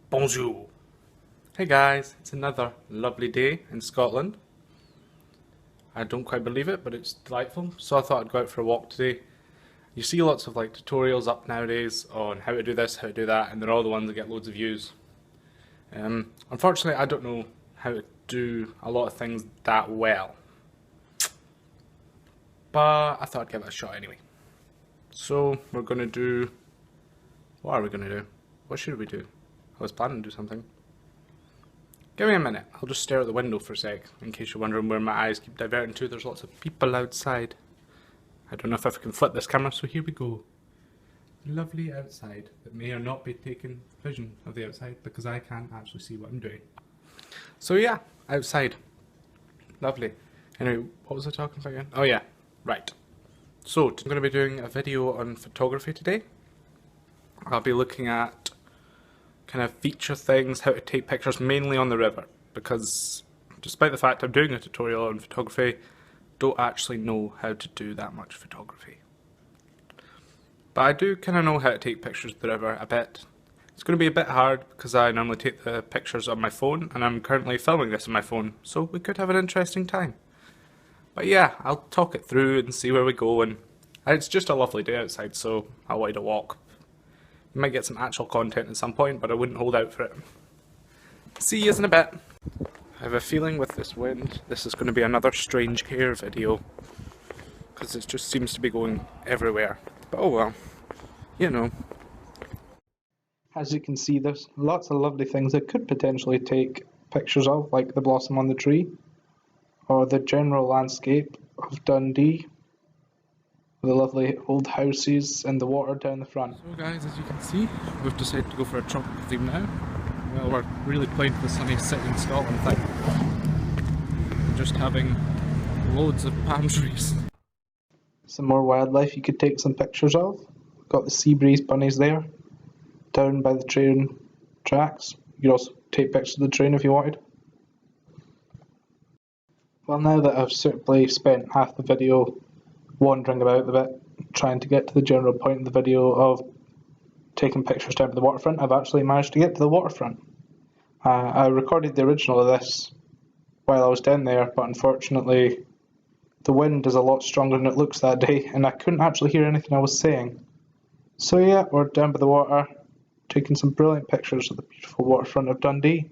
Bonjour. Hey guys, it's another lovely day in Scotland. I don't quite believe it, but it's delightful. So I thought I'd go out for a walk today. You see lots of tutorials up nowadays on how to do this, how to do that, and they're all the ones that get loads of views. Unfortunately, I don't know how to do a lot of things that well, but I thought I'd give it a shot anyway. So we're gonna do. What are we gonna do? What should we do? I was planning to do something. Give me a minute. I'll just stare out the window for a sec, in case you're wondering where my eyes keep diverting to. There's lots of people outside. I don't know if I can flip this camera, so here we go. Lovely outside, that may or not be taking vision of the outside, because I can't actually see what I'm doing. So yeah, outside. Lovely. Anyway, what was I talking about again? Oh yeah, right. So, I'm going to be doing a video on photography today. I'll be looking at kind of feature things, how to take pictures mainly on the river, because despite the fact I'm doing a tutorial on photography, don't actually know how to do that much photography. But I do kind of know how to take pictures of the river a bit. It's going to be a bit hard because I normally take the pictures on my phone, and I'm currently filming this on my phone, so we could have an interesting time. But yeah, I'll talk it through and see where we go, and it's just a lovely day outside, so I'll like to walk. You might get some actual content at some point, but I wouldn't hold out for it. See you in a bit. I have a feeling with this wind, this is going to be another strange hair video, because it just seems to be going everywhere. But oh well, you know. As you can see, there's lots of lovely things I could potentially take pictures of, like the blossom on the tree, or the general landscape of Dundee. The lovely old houses and the water down the front. So guys, as you can see, we've decided to go for a tropical theme now. Well, we're really playing for the sunny city in Scotland thing. Just having loads of palm trees. Some more wildlife you could take some pictures of. We've got the sea breeze bunnies there, down by the train tracks. You could also take pictures of the train if you wanted. Well, now that I've certainly spent half the video wandering about a bit, trying to get to the general point of the video of taking pictures down to the waterfront, I've actually managed to get to the waterfront. I recorded the original of this while I was down there, but unfortunately the wind is a lot stronger than it looks that day, and I couldn't actually hear anything I was saying. So yeah, we're down by the water, taking some brilliant pictures of the beautiful waterfront of Dundee.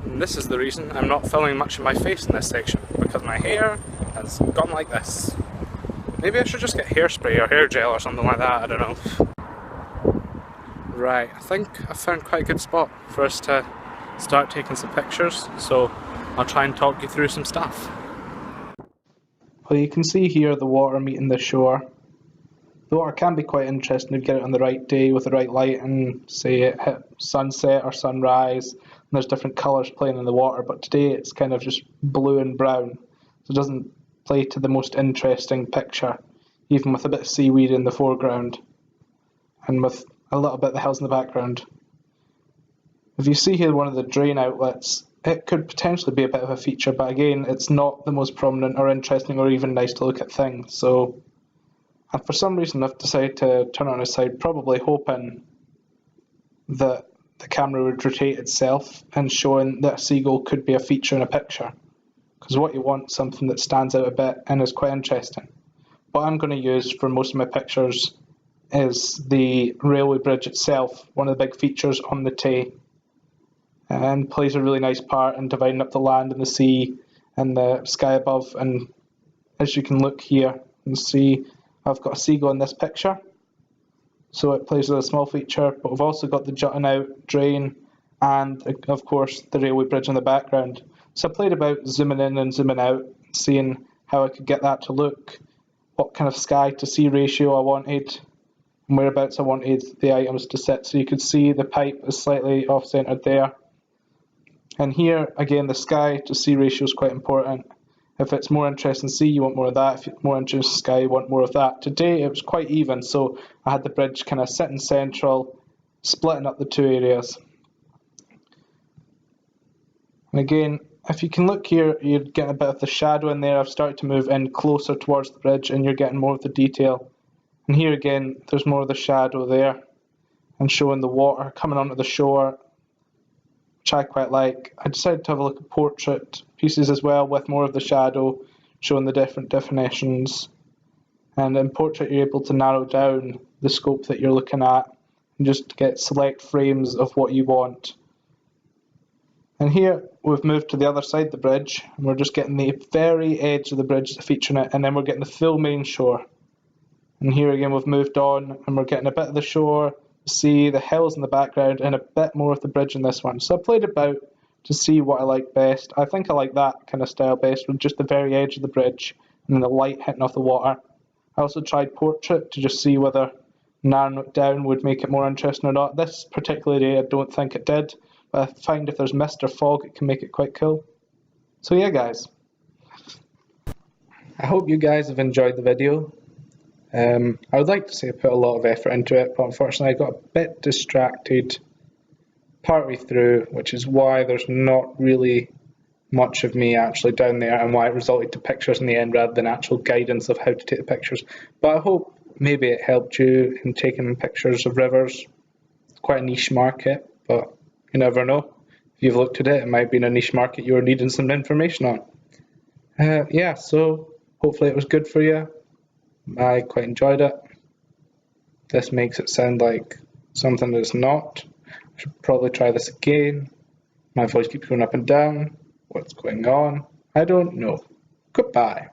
And this is the reason I'm not filming much of my face in this section, because my hair has gone like this. Maybe I should just get hairspray or hair gel or something like that, I don't know. Right, I think I found quite a good spot for us to start taking some pictures, so I'll try and talk you through some stuff. Well, you can see here the water meeting the shore. The water can be quite interesting if you get it on the right day with the right light and say it hit sunset or sunrise, and there's different colours playing in the water, but today it's kind of just blue and brown, so it doesn't play to the most interesting picture, even with a bit of seaweed in the foreground and with a little bit of the hills in the background. If you see here one of the drain outlets, it could potentially be a bit of a feature, but again, it's not the most prominent or interesting or even nice to look at thing. So, and for some reason I've decided to turn it on its side, probably hoping that the camera would rotate itself and showing that a seagull could be a feature in a picture. Because what you want is something that stands out a bit and is quite interesting. What I'm going to use for most of my pictures is the railway bridge itself, one of the big features on the Tay, and plays a really nice part in dividing up the land and the sea and the sky above. And as you can look here and see, I've got a seagull in this picture, so it plays a small feature, but we've also got the jutting out drain and of course the railway bridge in the background. So I played about zooming in and zooming out, seeing how I could get that to look, what kind of sky to sea ratio I wanted, and whereabouts I wanted the items to sit. So you could see the pipe is slightly off-centered there. And here, again, the sky to sea ratio is quite important. If it's more interesting sea, you want more of that. If it's more interesting sky, you want more of that. Today, it was quite even, so I had the bridge kind of sitting central, splitting up the two areas. And again, if you can look here, you're getting a bit of the shadow in there. I've started to move in closer towards the bridge, and you're getting more of the detail. And here again, there's more of the shadow there. and showing the water coming onto the shore, which I quite like. I decided to have a look at portrait pieces as well, with more of the shadow, showing the different definitions. And in portrait you're able to narrow down the scope that you're looking at and just get select frames of what you want. And here we've moved to the other side of the bridge, and we're just getting the very edge of the bridge featuring it, and then we're getting the full main shore. And here again we've moved on, and we're getting a bit of the shore, the sea, the hills in the background, and a bit more of the bridge in this one. So I played about to see what I like best. I think I like that kind of style best, with just the very edge of the bridge and then the light hitting off the water. I also tried portrait to just see whether narrowing it down would make it more interesting or not. This particular day I don't think it did, but I find if there's mist or fog it can make it quite cool. So yeah guys, I hope you guys have enjoyed the video. I would like to say I put a lot of effort into it, but unfortunately I got a bit distracted partway through, which is why there's not really much of me actually down there, and why it resulted to pictures in the end rather than actual guidance of how to take the pictures. But I hope maybe it helped you in taking pictures of rivers. It's quite a niche market, but you never know. If you've looked at it, it might be in a niche market you're needing some information on. Yeah, so hopefully it was good for you. I quite enjoyed it. This makes it sound like something that's not. I should probably try this again. My voice keeps going up and down. What's going on? I don't know. Goodbye.